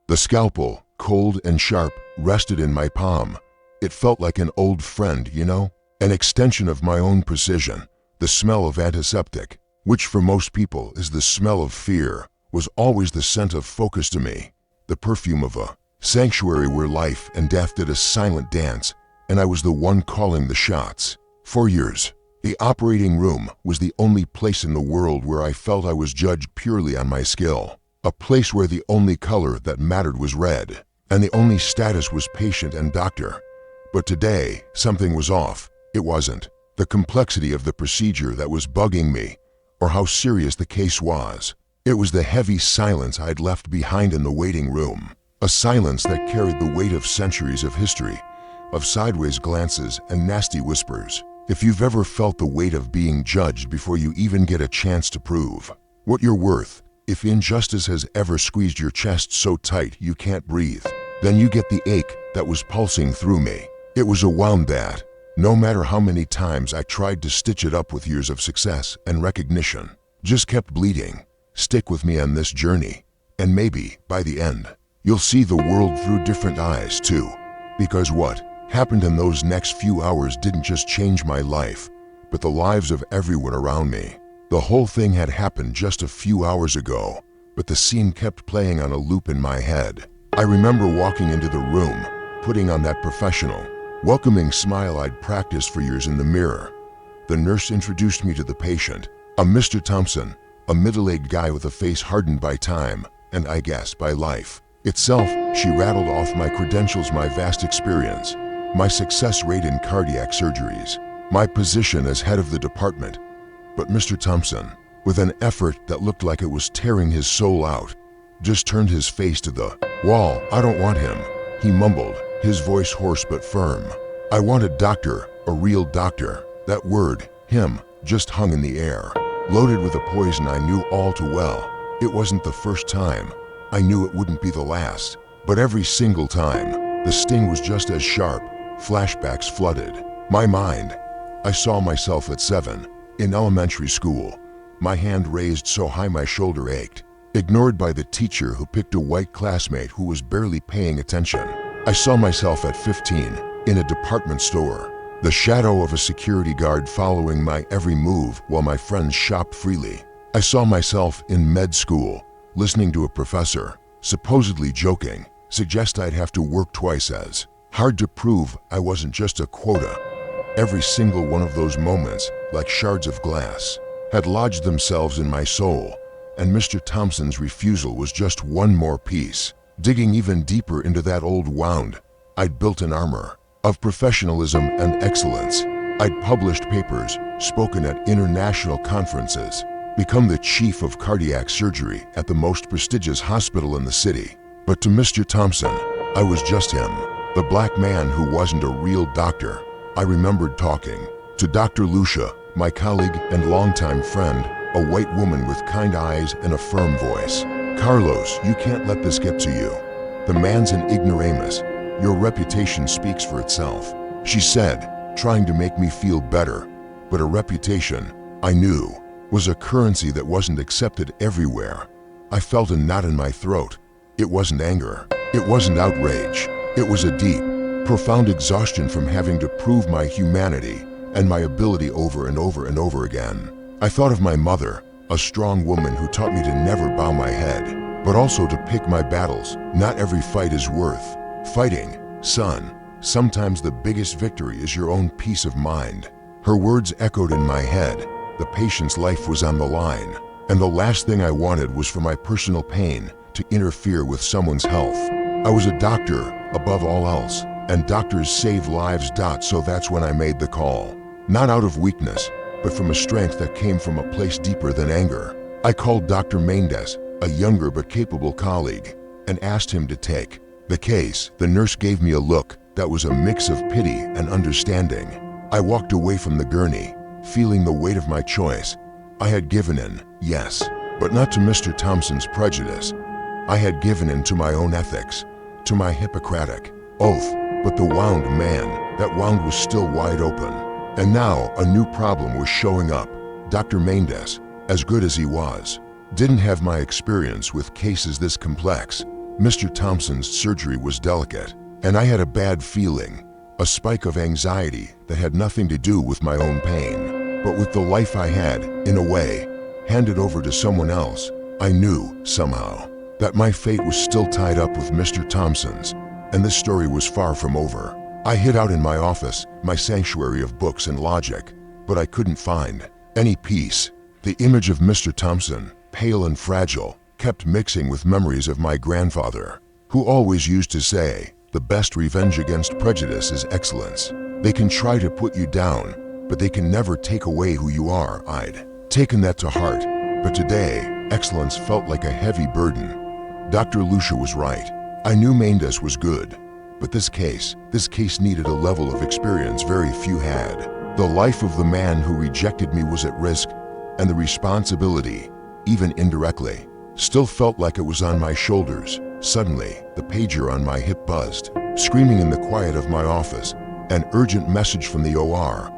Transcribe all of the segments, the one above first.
The scalpel, cold and sharp, rested in my palm. It felt like an old friend, an extension of my own precision. The smell of antiseptic, which for most people is the smell of fear, was always the scent of focus to me. The perfume of a sanctuary where life and death did a silent dance, and I was the one calling the shots. For years, the operating room was the only place in the world where I felt I was judged purely on my skill. A place where the only color that mattered was red, and the only status was patient and doctor. But today, something was off. It wasn't the complexity of the procedure that was bugging me, or how serious the case was. It was the heavy silence I'd left behind in the waiting room. A silence that carried the weight of centuries of history, of sideways glances and nasty whispers. If you've ever felt the weight of being judged before you even get a chance to prove what you're worth, if injustice has ever squeezed your chest so tight you can't breathe, then you get the ache that was pulsing through me. It was a wound that, no matter how many times I tried to stitch it up with years of success and recognition, just kept bleeding. Stick with me on this journey, and maybe, by the end, you'll see the world through different eyes too. Because what happened in those next few hours didn't just change my life, but the lives of everyone around me. The whole thing had happened just a few hours ago, but the scene kept playing on a loop in my head. I remember walking into the room, putting on that professional, welcoming smile I'd practiced for years in the mirror. The nurse introduced me to the patient, a Mr. Thompson, a middle-aged guy with a face hardened by time, and I guess by life itself. She rattled off my credentials, my vast experience, my success rate in cardiac surgeries, my position as head of the department. But Mr. Thompson, with an effort that looked like it was tearing his soul out, just turned his face to the wall. "I don't want him," he mumbled, his voice hoarse but firm. "I want a doctor, a real doctor." That word, him, just hung in the air, loaded with a poison I knew all too well. It wasn't the first time. I knew it wouldn't be the last. But every single time, the sting was just as sharp. Flashbacks flooded my mind. I saw myself at 7, in elementary school, my hand raised so high my shoulder ached, ignored by the teacher who picked a white classmate who was barely paying attention. I saw myself at 15, in a department store, the shadow of a security guard following my every move while my friends shopped freely. I saw myself in med school, listening to a professor, supposedly joking, suggest I'd have to work twice as hard to prove I wasn't just a quota. Every single one of those moments, like shards of glass, had lodged themselves in my soul, and Mr. Thompson's refusal was just one more piece. Digging even deeper into that old wound, I'd built an armor of professionalism and excellence. I'd published papers, spoken at international conferences, become the chief of cardiac surgery at the most prestigious hospital in the city. But to Mr. Thompson, I was just him, the black man who wasn't a real doctor. I remembered talking to Dr. Lucia, my colleague and longtime friend, a white woman with kind eyes and a firm voice. "Carlos, you can't let this get to you. The man's an ignoramus. Your reputation speaks for itself," she said, trying to make me feel better. But a reputation, I knew, was a currency that wasn't accepted everywhere. I felt a knot in my throat. It wasn't anger. It wasn't outrage. It was a deep, profound exhaustion from having to prove my humanity and my ability over and over and over again. I thought of my mother, a strong woman who taught me to never bow my head, but also to pick my battles. "Not every fight is worth fighting, son. Sometimes the biggest victory is your own peace of mind." Her words echoed in my head. The patient's life was on the line, and the last thing I wanted was for my personal pain to interfere with someone's health. I was a doctor, above all else, and doctors save lives. So that's when I made the call. Not out of weakness, but from a strength that came from a place deeper than anger. I called Dr. Mendes, a younger but capable colleague, and asked him to take the case. The nurse gave me a look that was a mix of pity and understanding. I walked away from the gurney, feeling the weight of my choice. I had given in, yes, but not to Mr. Thompson's prejudice. I had given in to my own ethics, to my Hippocratic oath. But the wound, man, that wound was still wide open. And now a new problem was showing up. Dr. Mendes, as good as he was, didn't have my experience with cases this complex. Mr. Thompson's surgery was delicate, and I had a bad feeling, a spike of anxiety that had nothing to do with my own pain. But with the life I had, in a way, handed over to someone else, I knew, somehow, that my fate was still tied up with Mr. Thompson's, and this story was far from over. I hid out in my office, my sanctuary of books and logic, but I couldn't find any peace. The image of Mr. Thompson, pale and fragile, kept mixing with memories of my grandfather, who always used to say, "The best revenge against prejudice is excellence." They can try to put you down, but they can never take away who you are. I'd taken that to heart, but today, excellence felt like a heavy burden. Dr. Lucia was right. I knew Mendes was good, but this case needed a level of experience very few had. The life of the man who rejected me was at risk, and the responsibility, even indirectly, still felt like it was on my shoulders. Suddenly, the pager on my hip buzzed, screaming in the quiet of my office, an urgent message from the OR.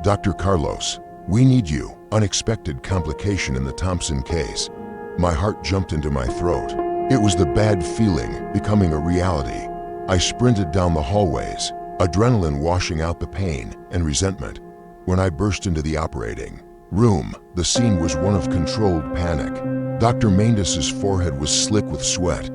"Dr. Carlos, we need you." Unexpected complication in the Thompson case. My heart jumped into my throat. It was the bad feeling becoming a reality. I sprinted down the hallways, adrenaline washing out the pain and resentment. When I burst into the operating room, the scene was one of controlled panic. Dr. Mendes's forehead was slick with sweat.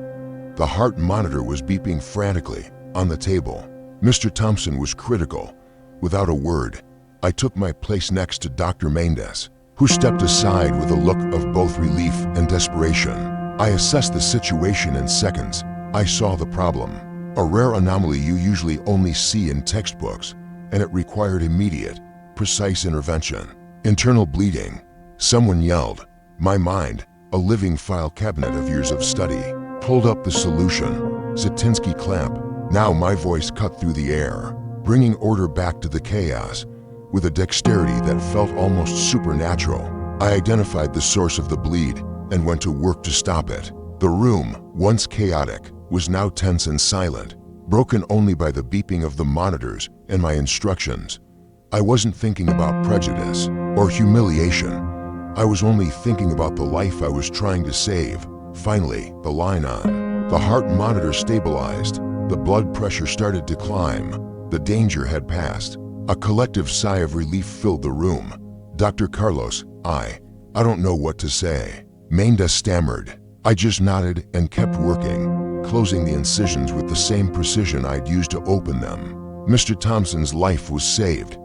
The heart monitor was beeping frantically on the table. Mr. Thompson was critical. Without a word, I took my place next to Dr. Mendes, who stepped aside with a look of both relief and desperation. I assessed the situation in seconds. I saw the problem, a rare anomaly you usually only see in textbooks, and it required immediate, precise intervention. Internal bleeding. Someone yelled. My mind, a living file cabinet of years of study, pulled up the solution. Zatinsky clamp. Now my voice cut through the air, bringing order back to the chaos. With a dexterity that felt almost supernatural, I identified the source of the bleed and went to work to stop it. The room, once chaotic, was now tense and silent, broken only by the beeping of the monitors and my instructions. I wasn't thinking about prejudice or humiliation. I was only thinking about the life I was trying to save. Finally, the line on. The heart monitor stabilized. The blood pressure started to climb. The danger had passed. A collective sigh of relief filled the room. Dr. Carlos, I don't know what to say. Mendes stammered. I just nodded and kept working, closing the incisions with the same precision I'd used to open them. Mr. Thompson's life was saved,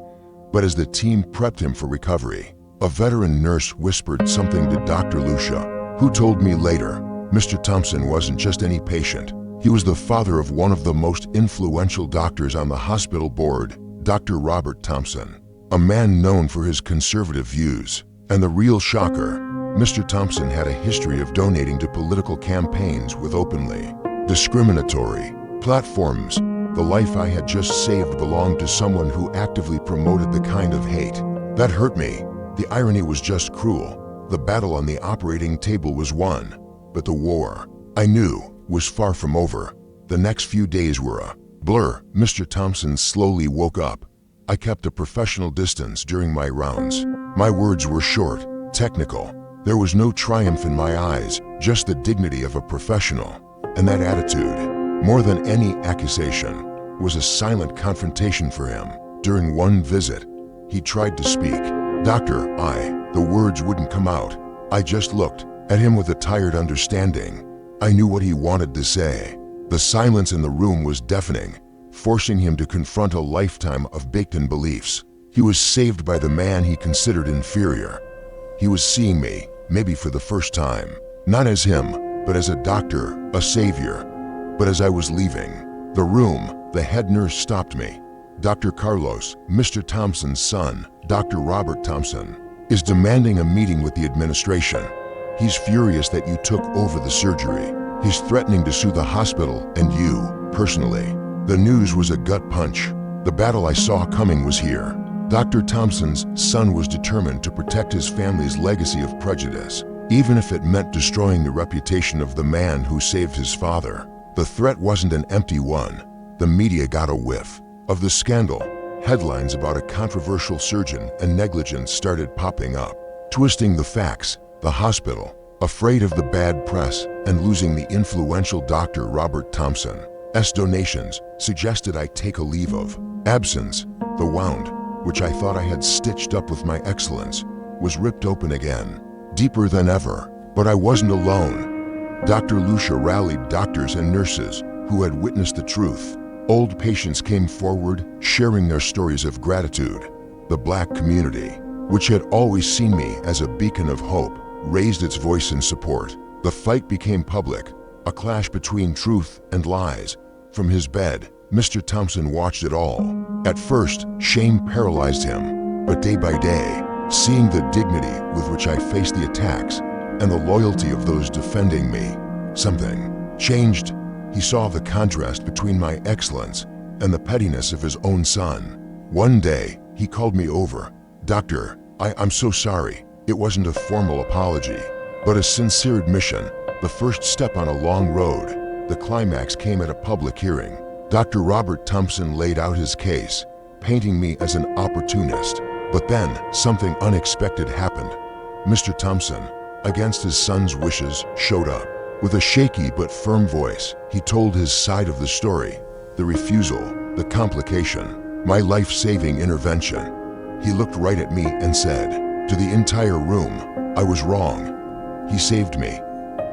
but as the team prepped him for recovery, a veteran nurse whispered something to Dr. Lucia, who told me later, Mr. Thompson wasn't just any patient. He was the father of one of the most influential doctors on the hospital board, Dr. Robert Thompson, a man known for his conservative views. And the real shocker, Mr. Thompson had a history of donating to political campaigns with openly discriminatory platforms. The life I had just saved belonged to someone who actively promoted the kind of hate that hurt me. The irony was just cruel. The battle on the operating table was won, but the war, I knew, was far from over. The next few days were a blur. Mr. Thompson slowly woke up. I kept a professional distance during my rounds. My words were short, technical. There was no triumph in my eyes, just the dignity of a professional. And that attitude, more than any accusation, was a silent confrontation for him. During one visit, he tried to speak. Doctor, the words wouldn't come out. I just looked at him with a tired understanding. I knew what he wanted to say. The silence in the room was deafening, forcing him to confront a lifetime of baked-in beliefs. He was saved by the man he considered inferior. He was seeing me, maybe for the first time, not as him, but as a doctor, a savior. But as I was leaving the room, the head nurse stopped me. Dr. Carlos, Mr. Thompson's son, Dr. Robert Thompson, is demanding a meeting with the administration. He's furious that you took over the surgery. He's threatening to sue the hospital and you, personally. The news was a gut punch. The battle I saw coming was here. Dr. Thompson's son was determined to protect his family's legacy of prejudice, even if it meant destroying the reputation of the man who saved his father. The threat wasn't an empty one. The media got a whiff of the scandal. Headlines about a controversial surgeon and negligence started popping up, twisting the facts. The hospital, Afraid of the bad press and losing the influential Dr. Robert Thompson's donations suggested I take a leave of absence. The wound, which I thought I had stitched up with my excellence, was ripped open again, deeper than ever. But I wasn't alone. Dr. Lucia rallied doctors and nurses who had witnessed the truth. Old patients came forward, sharing their stories of gratitude. The Black community, which had always seen me as a beacon of hope, raised its voice in support. The fight became public, a clash between truth and lies. From his bed, Mr. Thompson watched it all. At first, shame paralyzed him, but day by day, seeing the dignity with which I faced the attacks and the loyalty of those defending me, something changed. He saw the contrast between my excellence and the pettiness of his own son. One day, he called me over. "Doctor, I'm so sorry. It wasn't a formal apology, but a sincere admission, the first step on a long road." The climax came at a public hearing. Dr. Robert Thompson laid out his case, painting me as an opportunist. But then, something unexpected happened. Mr. Thompson, against his son's wishes, showed up. With a shaky but firm voice, he told his side of the story: the refusal, the complication, my life-saving intervention. He looked right at me and said, to the entire room, "I was wrong. He saved me.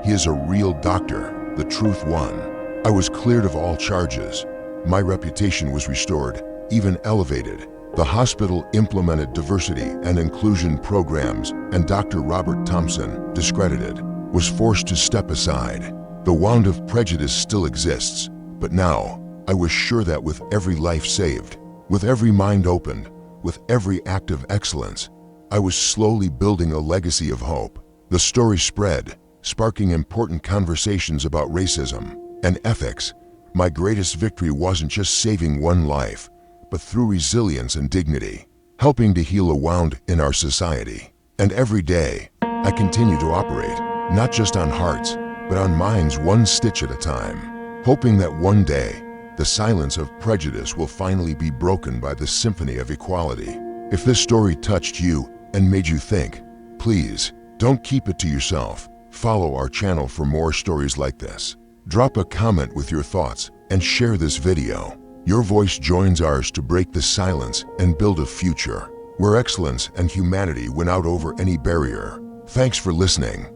He is a real doctor. The truth won." I was cleared of all charges. My reputation was restored, even elevated. The hospital implemented diversity and inclusion programs, and Dr. Robert Thompson, discredited, was forced to step aside. The wound of prejudice still exists, but now I was sure that with every life saved, with every mind opened, with every act of excellence, I was slowly building a legacy of hope. The story spread, sparking important conversations about racism and ethics. My greatest victory wasn't just saving one life, but through resilience and dignity, helping to heal a wound in our society. And every day, I continue to operate, not just on hearts, but on minds, one stitch at a time, hoping that one day, the silence of prejudice will finally be broken by the symphony of equality. If this story touched you and made you think, please don't keep it to yourself. Follow our channel for more stories like this. Drop a comment with your thoughts and share this video. Your voice joins ours to break the silence and build a future where excellence and humanity win out over any barrier. Thanks for listening.